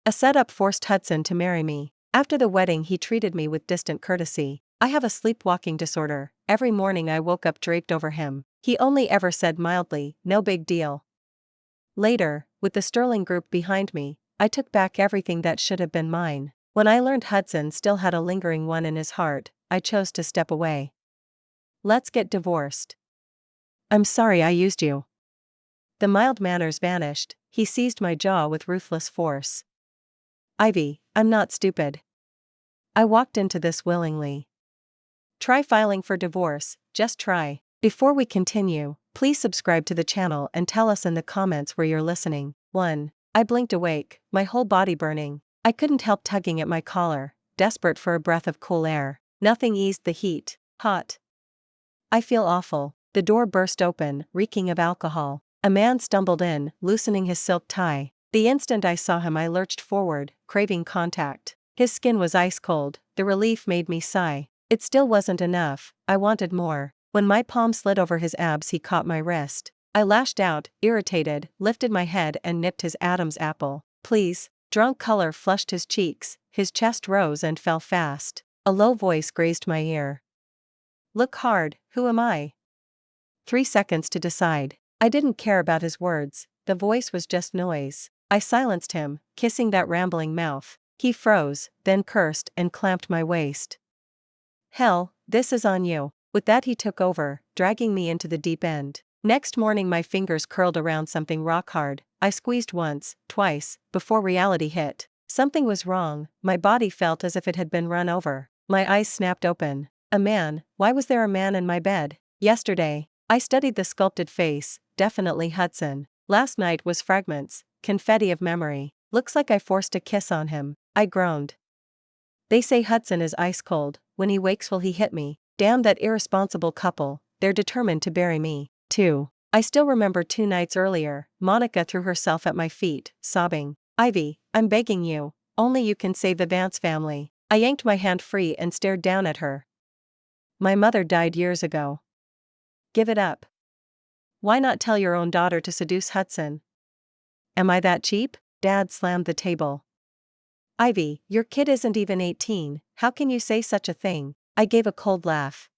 A setup forced Hudson to marry me. After the wedding, he treated me with distant courtesy. I have a sleepwalking disorder. Every morning I woke up draped over him. He only ever said mildly, "No big deal." Later, with the Sterling group behind me, I took back everything that should have been mine. When I learned Hudson still had a lingering one in his heart, I chose to step away. Let's get divorced. I'm sorry I used you. The mild manners vanished. He seized my jaw with ruthless force. Ivy, I'm not stupid. I walked into this willingly. Try filing for divorce, just try. Before we continue, please subscribe to the channel and tell us in the comments where you're listening. 1. I blinked awake, my whole body burning. I couldn't help tugging at my collar, desperate for a breath of cool air. Nothing eased the heat. Hot. I feel awful. The door burst open, reeking of alcohol. A man stumbled in, loosening his silk tie. The instant I saw him, I lurched forward, craving contact. His skin was ice cold. The relief made me sigh. It still wasn't enough. I wanted more. When my palm slid over his abs, he caught my wrist. I lashed out, irritated, lifted my head and nipped his Adam's apple. Please. Drunk color flushed his cheeks, his chest rose and fell fast. A low voice grazed my ear. Look hard, who am I? 3 seconds to decide. I didn't care about his words, the voice was just noise. I silenced him, kissing that rambling mouth. He froze, then cursed and clamped my waist. Hell, this is on you. With that he took over, dragging me into the deep end. Next morning my fingers curled around something rock hard. I squeezed once, twice, before reality hit. Something was wrong. My body felt as if it had been run over. My eyes snapped open. A man. Why was there a man in my bed? Yesterday. I studied the sculpted face. Definitely Hudson. Last night was fragments, confetti of memory. Looks like I forced a kiss on him. I groaned. They say Hudson is ice cold. When he wakes, will he hit me? Damn that irresponsible couple. They're determined to bury me. 2. I still remember 2 nights earlier. Monica threw herself at my feet, sobbing. Ivy, I'm begging you. Only you can save the Vance family. I yanked my hand free and stared down at her. My mother died years ago. Give it up. Why not tell your own daughter to seduce Hudson? Am I that cheap? Dad slammed the table. Ivy, your kid isn't even 18, how can you say such a thing? I gave a cold laugh.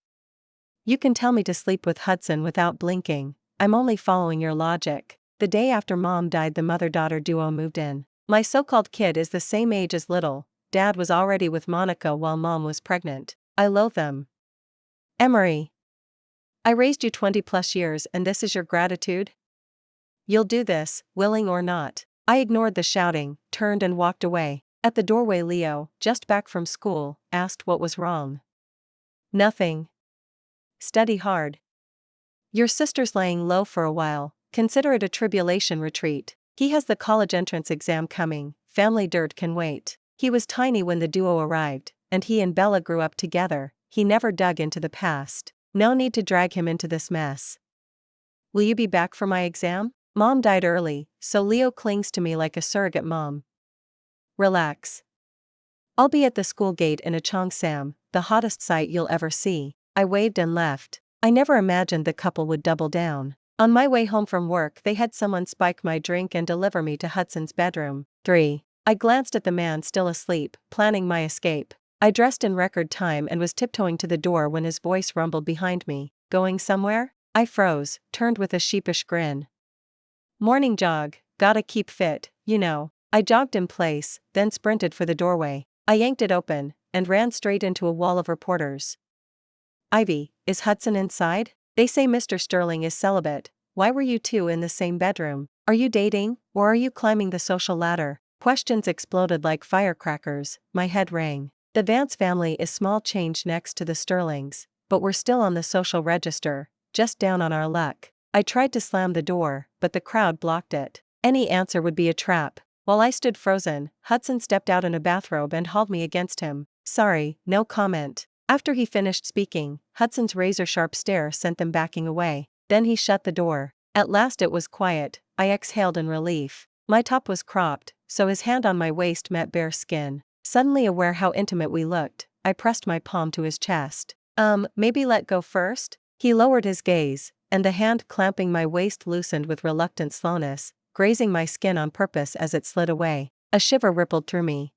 You can tell me to sleep with Hudson without blinking. I'm only following your logic. The day after Mom died, the mother-daughter duo moved in. My so-called kid is the same age as Little. Dad was already with Monica while Mom was pregnant. I loathe them. Emery. I raised you 20+ years and this is your gratitude? You'll do this, willing or not. I ignored the shouting, turned and walked away. At the doorway, Leo, just back from school, asked what was wrong. Nothing. Study hard. Your sister's laying low for a while, consider it a tribulation retreat. He has the college entrance exam coming, family dirt can wait. He was tiny when the duo arrived, and he and Bella grew up together. He never dug into the past. No need to drag him into this mess. Will you be back for my exam? Mom died early, so Leo clings to me like a surrogate mom. Relax. I'll be at the school gate in a Cheongsam, the hottest sight you'll ever see. I waved and left. I never imagined the couple would double down. On my way home from work, they had someone spike my drink and deliver me to Hudson's bedroom. 3. I glanced at the man still asleep, planning my escape. I dressed in record time and was tiptoeing to the door when his voice rumbled behind me. Going somewhere? I froze, turned with a sheepish grin. Morning jog, gotta keep fit, you know. I jogged in place, then sprinted for the doorway. I yanked it open, and ran straight into a wall of reporters. Ivy, is Hudson inside? They say Mr. Sterling is celibate. Why were you two in the same bedroom? Are you dating, or are you climbing the social ladder? Questions exploded like firecrackers. My head rang. The Vance family is small change next to the Sterlings, but we're still on the social register, just down on our luck. I tried to slam the door, but the crowd blocked it. Any answer would be a trap. While I stood frozen, Hudson stepped out in a bathrobe and hauled me against him. Sorry, no comment. After he finished speaking, Hudson's razor-sharp stare sent them backing away. Then he shut the door. At last it was quiet. I exhaled in relief. My top was cropped, so his hand on my waist met bare skin. Suddenly aware how intimate we looked, I pressed my palm to his chest. Maybe let go first? He lowered his gaze, and the hand clamping my waist loosened with reluctant slowness, grazing my skin on purpose as it slid away. A shiver rippled through me.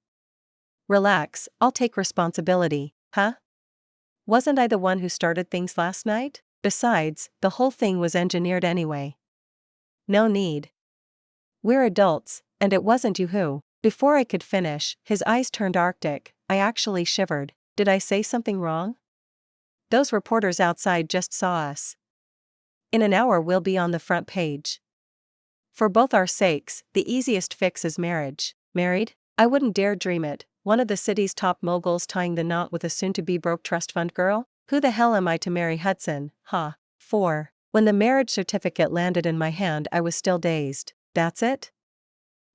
Relax, I'll take responsibility, huh? Wasn't I the one who started things last night? Besides, the whole thing was engineered anyway. No need. We're adults, and it wasn't you who. Before I could finish, his eyes turned arctic. I actually shivered. Did I say something wrong? Those reporters outside just saw us. In an hour we'll be on the front page. For both our sakes, the easiest fix is marriage. Married? I wouldn't dare dream it. One of the city's top moguls tying the knot with a soon-to-be broke trust fund girl? Who the hell am I to marry Hudson, huh? 4. When the marriage certificate landed in my hand I was still dazed. That's it?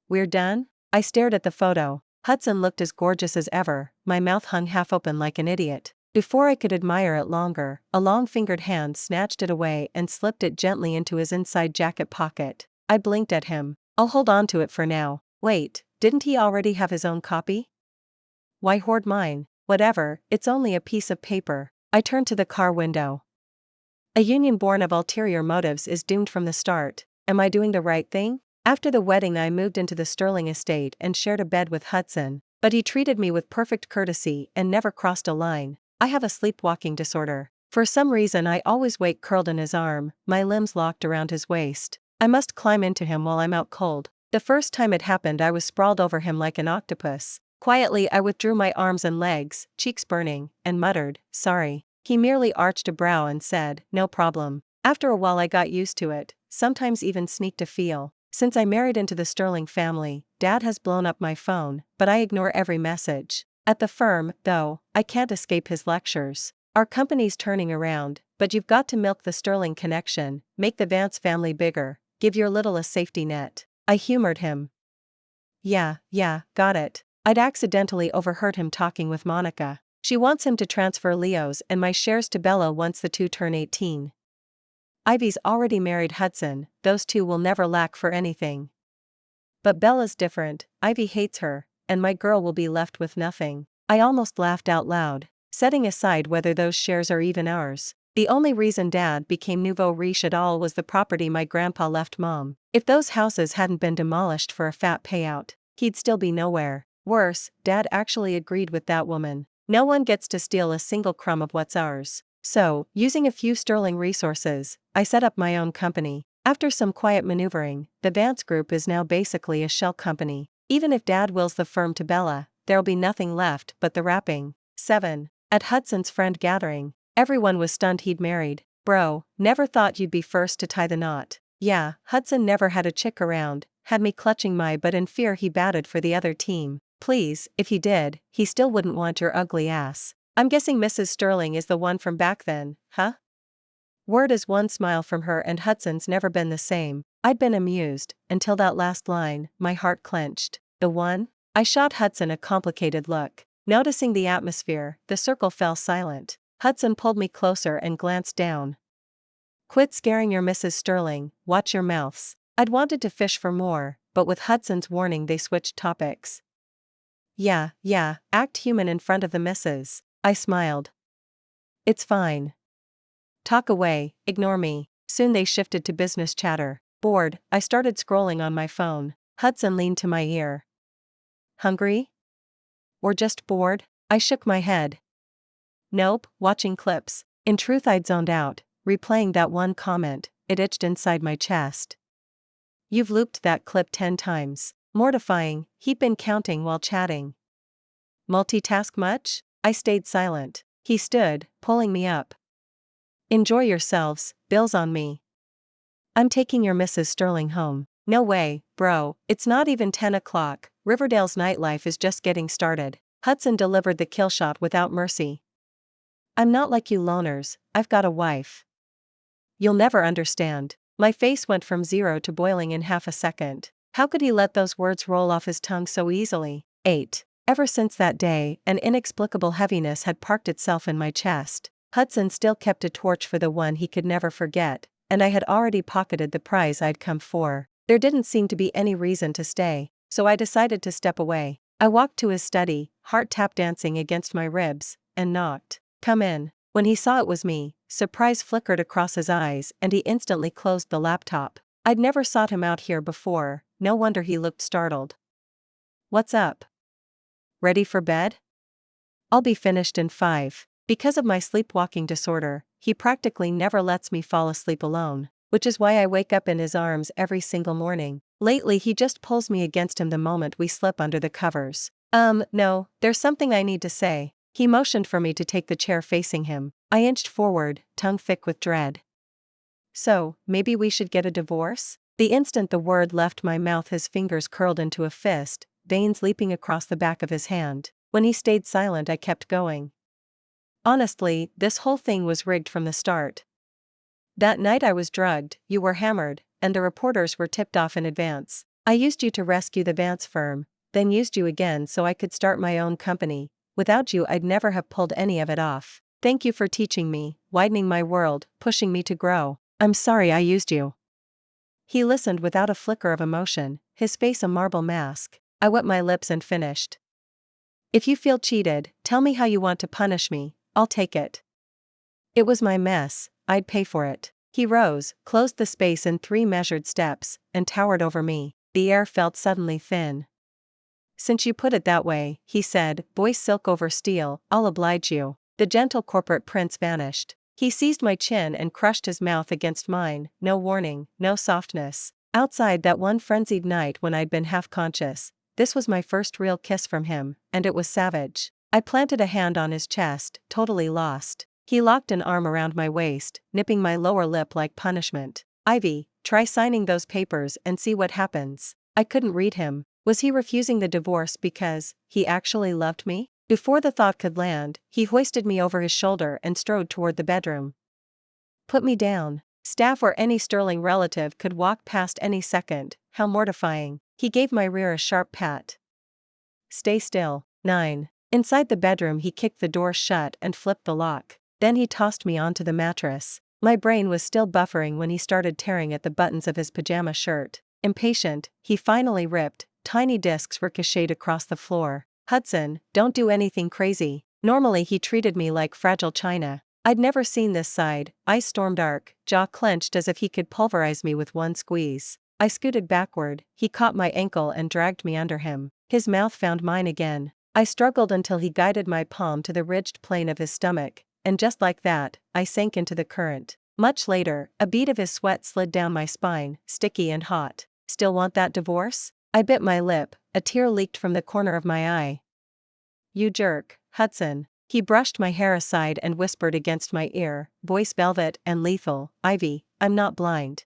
We're done? I stared at the photo. Hudson looked as gorgeous as ever, my mouth hung half open like an idiot. Before I could admire it longer, a long-fingered hand snatched it away and slipped it gently into his inside jacket pocket. I blinked at him. I'll hold on to it for now. Wait, didn't he already have his own copy? Why hoard mine? Whatever, it's only a piece of paper. I turned to the car window. A union born of ulterior motives is doomed from the start. Am I doing the right thing? After the wedding I moved into the Sterling estate and shared a bed with Hudson, but he treated me with perfect courtesy and never crossed a line. I have a sleepwalking disorder. For some reason I always wake curled in his arm, my limbs locked around his waist. I must climb into him while I'm out cold. The first time it happened I was sprawled over him like an octopus. Quietly I withdrew my arms and legs, cheeks burning, and muttered, "Sorry." He merely arched a brow and said, "No problem." After a while I got used to it, sometimes even sneaked a feel. Since I married into the Sterling family, Dad has blown up my phone, but I ignore every message. At the firm, though, I can't escape his lectures. Our company's turning around, but you've got to milk the Sterling connection, make the Vance family bigger, give your little a safety net. I humored him. Yeah, got it. I'd accidentally overheard him talking with Monica. She wants him to transfer Leo's and my shares to Bella once the two turn 18. Ivy's already married Hudson, those two will never lack for anything. But Bella's different, Ivy hates her, and my girl will be left with nothing. I almost laughed out loud, setting aside whether those shares are even ours. The only reason Dad became nouveau riche at all was the property my grandpa left Mom. If those houses hadn't been demolished for a fat payout, he'd still be nowhere. Worse, Dad actually agreed with that woman. No one gets to steal a single crumb of what's ours. So, using a few Sterling resources, I set up my own company. After some quiet maneuvering, the Vance Group is now basically a shell company. Even if Dad wills the firm to Bella, there'll be nothing left but the wrapping. 7. At Hudson's friend gathering, everyone was stunned he'd married. Bro, never thought you'd be first to tie the knot. Yeah, Hudson never had a chick around, had me clutching my butt in fear he batted for the other team. Please, if he did, he still wouldn't want your ugly ass. I'm guessing Mrs. Sterling is the one from back then, huh? Word is one smile from her and Hudson's never been the same. I'd been amused, until that last line, my heart clenched. The one? I shot Hudson a complicated look. Noticing the atmosphere, the circle fell silent. Hudson pulled me closer and glanced down. Quit scaring your Mrs. Sterling, watch your mouths. I'd wanted to fish for more, but with Hudson's warning they switched topics. Yeah, act human in front of the missus. I smiled. It's fine. Talk away, ignore me. Soon they shifted to business chatter. Bored, I started scrolling on my phone. Hudson leaned to my ear. Hungry? Or just bored? I shook my head. Nope, watching clips. In truth I'd zoned out, replaying that one comment. It itched inside my chest. You've looped that clip 10 times. Mortifying, he'd been counting while chatting. Multitask much? I stayed silent. He stood, pulling me up. Enjoy yourselves, bill's on me. I'm taking your Mrs. Sterling home. No way, bro, it's not even 10 o'clock, Riverdale's nightlife is just getting started. Hudson delivered the kill shot without mercy. I'm not like you loners, I've got a wife. You'll never understand. My face went from 0 to boiling in half a second. How could he let those words roll off his tongue so easily? 8. Ever since that day, an inexplicable heaviness had parked itself in my chest. Hudson still kept a torch for the one he could never forget, and I had already pocketed the prize I'd come for. There didn't seem to be any reason to stay, so I decided to step away. I walked to his study, heart tap dancing against my ribs, and knocked. Come in. When he saw it was me, surprise flickered across his eyes and he instantly closed the laptop. I'd never sought him out here before, no wonder he looked startled. What's up? Ready for bed? I'll be finished in 5. Because of my sleepwalking disorder, he practically never lets me fall asleep alone, which is why I wake up in his arms every single morning. Lately he just pulls me against him the moment we slip under the covers. No, there's something I need to say. He motioned for me to take the chair facing him. I inched forward, tongue thick with dread. So, maybe we should get a divorce? The instant the word left my mouth his fingers curled into a fist, veins leaping across the back of his hand. When he stayed silent I kept going. Honestly, this whole thing was rigged from the start. That night I was drugged, you were hammered, and the reporters were tipped off in advance. I used you to rescue the Vance firm, then used you again so I could start my own company. Without you I'd never have pulled any of it off. Thank you for teaching me, widening my world, pushing me to grow. I'm sorry I used you. He listened without a flicker of emotion, his face a marble mask. I wet my lips and finished. If you feel cheated, tell me how you want to punish me, I'll take it. It was my mess, I'd pay for it. He rose, closed the space in 3 measured steps, and towered over me. The air felt suddenly thin. Since you put it that way, he said, voice silk over steel, I'll oblige you. The gentle corporate prince vanished. He seized my chin and crushed his mouth against mine, no warning, no softness. Outside that one frenzied night when I'd been half conscious, this was my first real kiss from him, and it was savage. I planted a hand on his chest, totally lost. He locked an arm around my waist, nipping my lower lip like punishment. Ivy, try signing those papers and see what happens. I couldn't read him. Was he refusing the divorce because he actually loved me? Before the thought could land, he hoisted me over his shoulder and strode toward the bedroom. Put me down. Staff or any Sterling relative could walk past any second, how mortifying. He gave my rear a sharp pat. Stay still. 9. Inside the bedroom he kicked the door shut and flipped the lock. Then he tossed me onto the mattress. My brain was still buffering when he started tearing at the buttons of his pajama shirt. Impatient, he finally ripped. Tiny discs ricocheted across the floor. Hudson, don't do anything crazy. Normally he treated me like fragile china. I'd never seen this side, eyes storm dark, jaw clenched as if he could pulverize me with one squeeze. I scooted backward, he caught my ankle and dragged me under him. His mouth found mine again. I struggled until he guided my palm to the ridged plane of his stomach, and just like that, I sank into the current. Much later, a bead of his sweat slid down my spine, sticky and hot. Still want that divorce? I bit my lip, a tear leaked from the corner of my eye. You jerk, Hudson. He brushed my hair aside and whispered against my ear, voice velvet and lethal, Ivy, I'm not blind.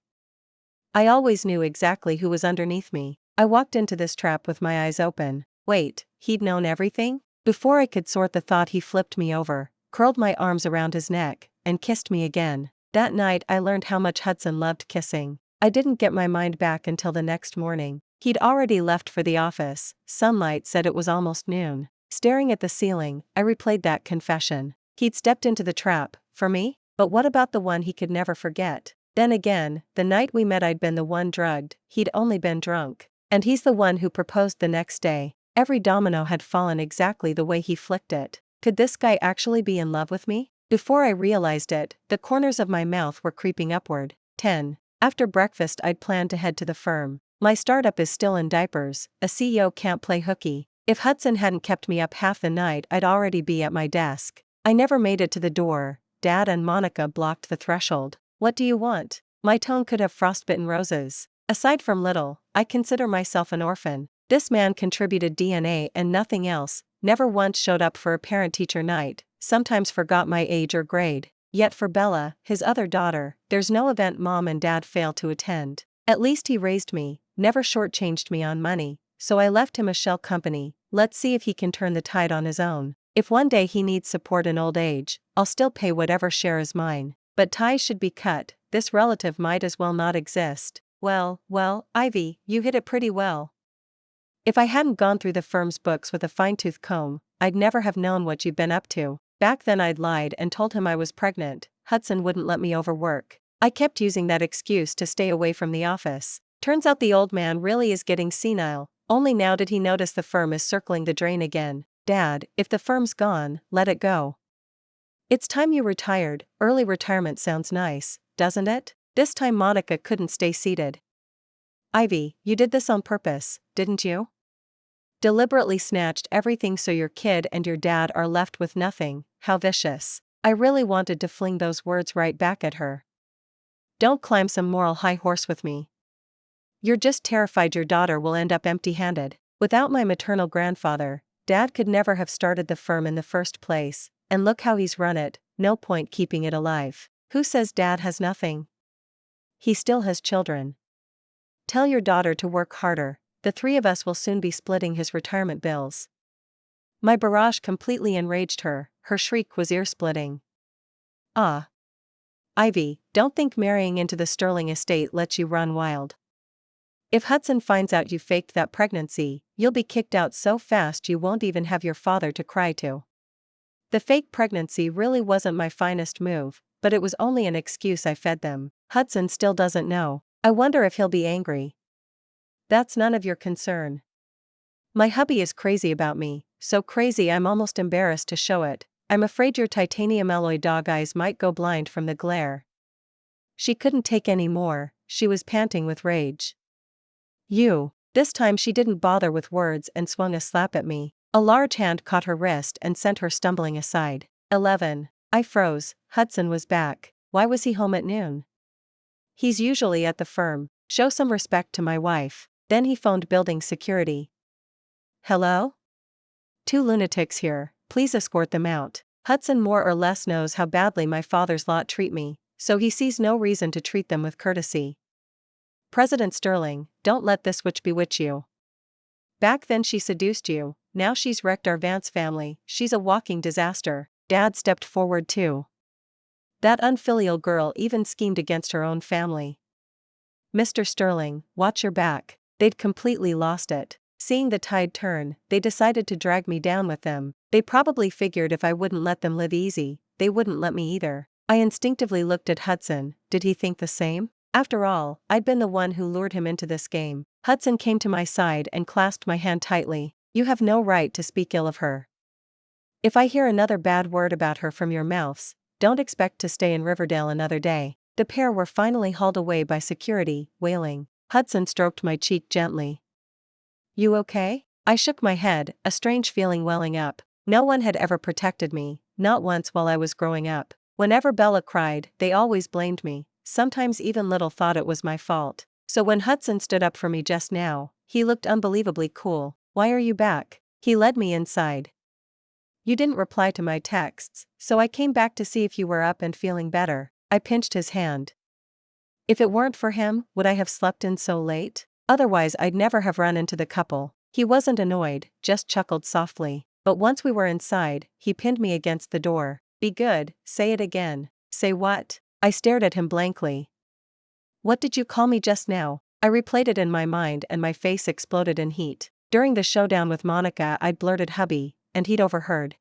I always knew exactly who was underneath me. I walked into this trap with my eyes open. Wait, he'd known everything? Before I could sort the thought he flipped me over, curled my arms around his neck, and kissed me again. That night I learned how much Hudson loved kissing. I didn't get my mind back until the next morning. He'd already left for the office. Sunlight said it was almost noon. Staring at the ceiling, I replayed that confession. He'd stepped into the trap, for me? But what about the one he could never forget? Then again, the night we met I'd been the one drugged, he'd only been drunk. And he's the one who proposed the next day. Every domino had fallen exactly the way he flicked it. Could this guy actually be in love with me? Before I realized it, the corners of my mouth were creeping upward. 10. After breakfast I'd planned to head to the firm. My startup is still in diapers, a CEO can't play hooky. If Hudson hadn't kept me up half the night I'd already be at my desk. I never made it to the door. Dad and Monica blocked the threshold. What do you want? My tone could have frostbitten roses. Aside from little, I consider myself an orphan. This man contributed DNA and nothing else, never once showed up for a parent-teacher night, sometimes forgot my age or grade. Yet for Bella, his other daughter, there's no event Mom and Dad fail to attend. At least he raised me, never shortchanged me on money, so I left him a shell company. Let's see if he can turn the tide on his own. If one day he needs support in old age, I'll still pay whatever share is mine. But ties should be cut, this relative might as well not exist. Well, Ivy, you hit it pretty well. If I hadn't gone through the firm's books with a fine-tooth comb, I'd never have known what you'd been up to. Back then I'd lied and told him I was pregnant. Hudson wouldn't let me overwork. I kept using that excuse to stay away from the office. Turns out the old man really is getting senile. Only now did he notice the firm is circling the drain again. Dad, if the firm's gone, let it go. It's time you retired. Early retirement sounds nice, doesn't it? This time Monica couldn't stay seated. Ivy, you did this on purpose, didn't you? Deliberately snatched everything so your kid and your dad are left with nothing, how vicious. I really wanted to fling those words right back at her. Don't climb some moral high horse with me. You're just terrified your daughter will end up empty-handed. Without my maternal grandfather, Dad could never have started the firm in the first place, and look how he's run it, no point keeping it alive. Who says Dad has nothing? He still has children. Tell your daughter to work harder, the three of us will soon be splitting his retirement bills. My barrage completely enraged her, her shriek was ear-splitting. Ah. Ivy, don't think marrying into the Sterling estate lets you run wild. If Hudson finds out you faked that pregnancy, you'll be kicked out so fast you won't even have your father to cry to. The fake pregnancy really wasn't my finest move, but it was only an excuse I fed them. Hudson still doesn't know. I wonder if he'll be angry. That's none of your concern. My hubby is crazy about me, so crazy I'm almost embarrassed to show it. I'm afraid your titanium alloy dog eyes might go blind from the glare. She couldn't take any more, she was panting with rage. You. This time she didn't bother with words and swung a slap at me. A large hand caught her wrist and sent her stumbling aside. 11. I froze. Hudson was back. Why was he home at noon? He's usually at the firm. Show some respect to my wife. Then he phoned building security. Hello? 2 lunatics here, please escort them out. Hudson more or less knows how badly my father's lot treat me, so he sees no reason to treat them with courtesy. President Sterling, don't let this witch bewitch you. Back then she seduced you, now she's wrecked our Vance family, she's a walking disaster. Dad stepped forward too. That unfilial girl even schemed against her own family. Mr. Sterling, watch your back. They'd completely lost it. Seeing the tide turn, they decided to drag me down with them. They probably figured if I wouldn't let them live easy, they wouldn't let me either. I instinctively looked at Hudson, did he think the same? After all, I'd been the one who lured him into this game. Hudson came to my side and clasped my hand tightly. You have no right to speak ill of her. If I hear another bad word about her from your mouths, don't expect to stay in Riverdale another day. The pair were finally hauled away by security, wailing. Hudson stroked my cheek gently. You okay? I shook my head, a strange feeling welling up. No one had ever protected me, not once while I was growing up. Whenever Bella cried, they always blamed me. Sometimes even Little thought it was my fault. So when Hudson stood up for me just now, he looked unbelievably cool. Why are you back? He led me inside. You didn't reply to my texts, so I came back to see if you were up and feeling better. I pinched his hand. If it weren't for him, would I have slept in so late? Otherwise I'd never have run into the couple. He wasn't annoyed, just chuckled softly. But once we were inside, he pinned me against the door. Be good, say it again. Say what? I stared at him blankly. What did you call me just now? I replayed it in my mind and my face exploded in heat. During the showdown with Monica I'd blurted hubby, and he'd overheard.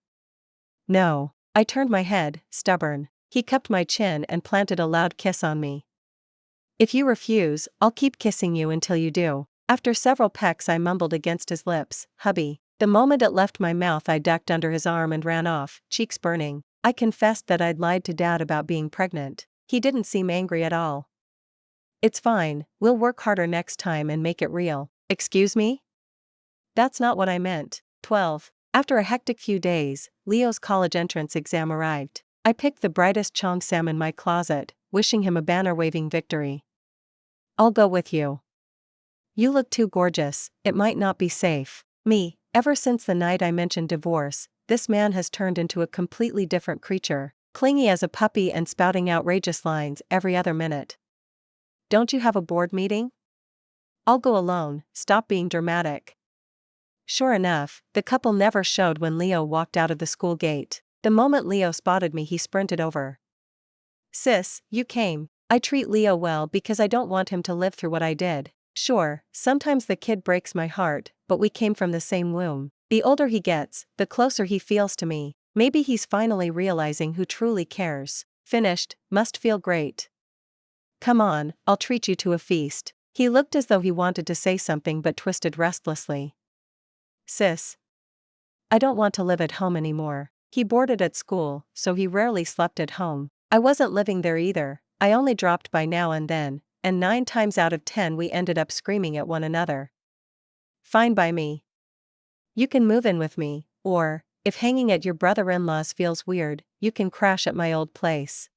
No. I turned my head, stubborn. He cupped my chin and planted a loud kiss on me. If you refuse, I'll keep kissing you until you do. After several pecks I mumbled against his lips, hubby. The moment it left my mouth I ducked under his arm and ran off, cheeks burning. I confessed that I'd lied to Dad about being pregnant. He didn't seem angry at all. It's fine, we'll work harder next time and make it real. Excuse me? That's not what I meant. 12. After a hectic few days, Leo's college entrance exam arrived. I picked the brightest Cheongsam in my closet, wishing him a banner-waving victory. I'll go with you. You look too gorgeous, it might not be safe. Me, ever since the night I mentioned divorce, this man has turned into a completely different creature, clingy as a puppy and spouting outrageous lines every other minute. Don't you have a board meeting? I'll go alone, stop being dramatic. Sure enough, the couple never showed when Leo walked out of the school gate. The moment Leo spotted me he sprinted over. Sis, you came. I treat Leo well because I don't want him to live through what I did. Sure, sometimes the kid breaks my heart, but we came from the same womb. The older he gets, the closer he feels to me. Maybe he's finally realizing who truly cares. Finished, must feel great. Come on, I'll treat you to a feast. He looked as though he wanted to say something but twisted restlessly. Sis. I don't want to live at home anymore. He boarded at school, so he rarely slept at home. I wasn't living there either, I only dropped by now and then, and 9 times out of 10 we ended up screaming at one another. Fine by me. You can move in with me, or, if hanging at your brother-in-law's feels weird, you can crash at my old place.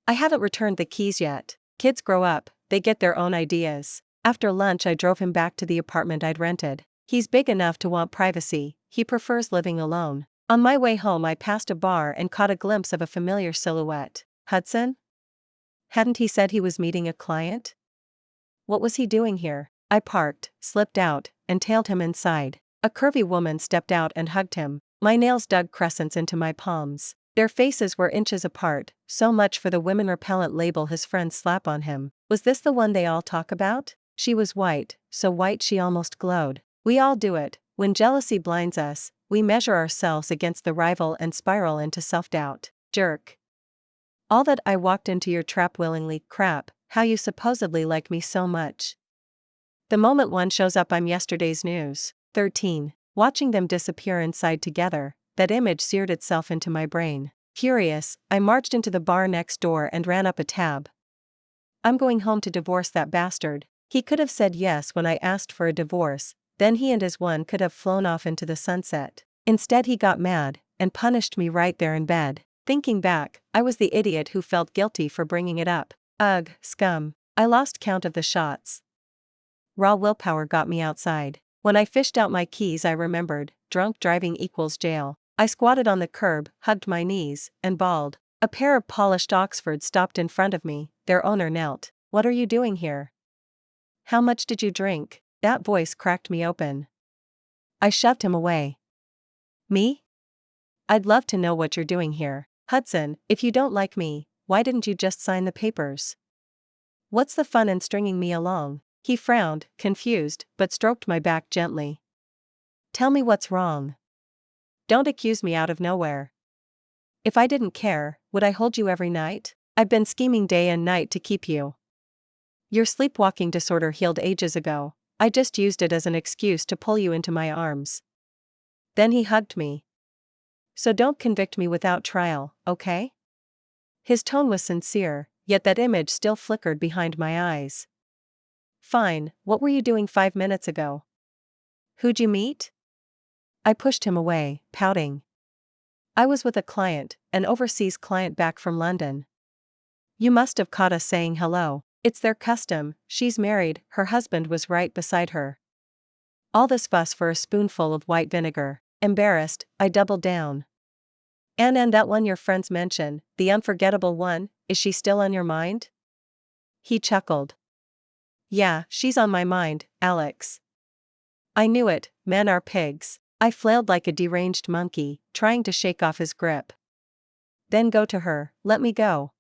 I haven't returned the keys yet. Kids grow up, they get their own ideas. After lunch, I drove him back to the apartment I'd rented. He's big enough to want privacy, he prefers living alone. On my way home, I passed a bar and caught a glimpse of a familiar silhouette. Hudson? Hadn't he said he was meeting a client? What was he doing here? I parked, slipped out, and tailed him inside. A curvy woman stepped out and hugged him. My nails dug crescents into my palms. Their faces were inches apart, so much for the women repellent label his friends slap on him. Was this the one they all talk about? She was white, so white she almost glowed. We all do it. When jealousy blinds us, we measure ourselves against the rival and spiral into self-doubt. Jerk. All that I walked into your trap willingly. Crap, how you supposedly like me so much. The moment one shows up, I'm yesterday's news. 13. Watching them disappear inside together, that image seared itself into my brain. Furious, I marched into the bar next door and ran up a tab. I'm going home to divorce that bastard. He could have said yes when I asked for a divorce, then he and his one could have flown off into the sunset. Instead, he got mad and punished me right there in bed. Thinking back, I was the idiot who felt guilty for bringing it up. Ugh, scum. I lost count of the shots. Raw willpower got me outside. When I fished out my keys, I remembered, drunk driving equals jail. I squatted on the curb, hugged my knees, and bawled. A pair of polished Oxfords stopped in front of me, their owner knelt. What are you doing here? How much did you drink? That voice cracked me open. I shoved him away. Me? I'd love to know what you're doing here. Hudson, if you don't like me, why didn't you just sign the papers? What's the fun in stringing me along? He frowned, confused, but stroked my back gently. Tell me what's wrong. Don't accuse me out of nowhere. If I didn't care, would I hold you every night? I've been scheming day and night to keep you. Your sleepwalking disorder healed ages ago. I just used it as an excuse to pull you into my arms. Then he hugged me. So don't convict me without trial, okay? His tone was sincere, yet that image still flickered behind my eyes. Fine, what were you doing 5 minutes ago? Who'd you meet? I pushed him away, pouting. I was with a client, an overseas client back from London. You must have caught us saying hello. It's their custom, she's married, her husband was right beside her. All this fuss for a spoonful of white vinegar. Embarrassed, I doubled down. And that one your friends mention, the unforgettable one, is she still on your mind? He chuckled. Yeah, she's on my mind, Alex. I knew it, men are pigs. I flailed like a deranged monkey, trying to shake off his grip. Then go to her, let me go.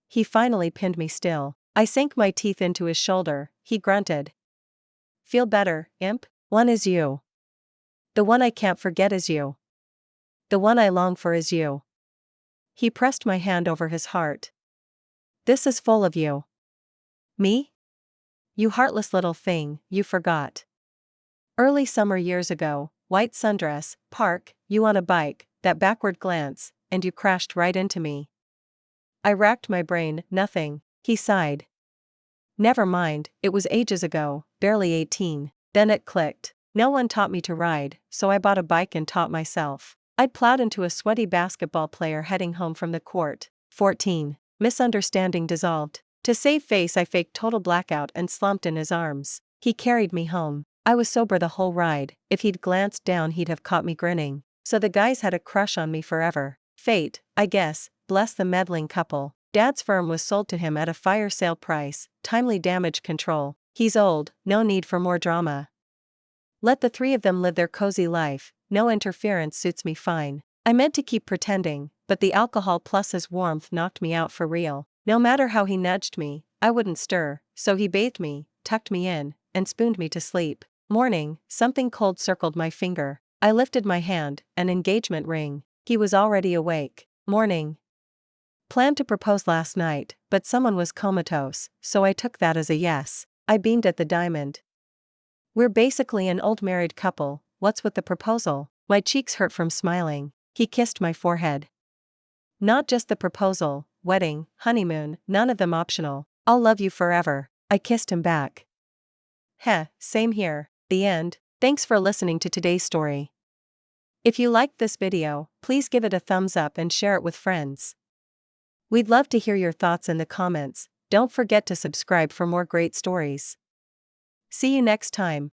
He finally pinned me still. I sank my teeth into his shoulder, he grunted. Feel better, imp? One is you. The one I can't forget is you. The one I long for is you. He pressed my hand over his heart. This is full of you. Me? You heartless little thing, you forgot. Early summer years ago, white sundress, park, you on a bike, that backward glance, and you crashed right into me. I racked my brain, nothing, he sighed. Never mind, it was ages ago, barely 18. Then it clicked. No one taught me to ride, so I bought a bike and taught myself. I'd plowed into a sweaty basketball player heading home from the court. 14. Misunderstanding dissolved. To save face, I faked total blackout and slumped in his arms. He carried me home. I was sober the whole ride. If he'd glanced down, he'd have caught me grinning. So the guys had a crush on me forever. Fate, I guess, bless the meddling couple. Dad's firm was sold to him at a fire sale price, timely damage control. He's old, no need for more drama. Let the three of them live their cozy life, no interference suits me fine. I meant to keep pretending, but the alcohol plus his warmth knocked me out for real. No matter how he nudged me, I wouldn't stir, so he bathed me, tucked me in, and spooned me to sleep. Morning, something cold circled my finger. I lifted my hand, an engagement ring. He was already awake. Morning. Planned to propose last night, but someone was comatose, so I took that as a yes. I beamed at the diamond. We're basically an old married couple, what's with the proposal? My cheeks hurt from smiling. He kissed my forehead. Not just the proposal, wedding, honeymoon, none of them optional. I'll love you forever. I kissed him back. Heh, same here. The end. Thanks for listening to today's story. If you liked this video, please give it a thumbs up and share it with friends. We'd love to hear your thoughts in the comments. Don't forget to subscribe for more great stories. See you next time.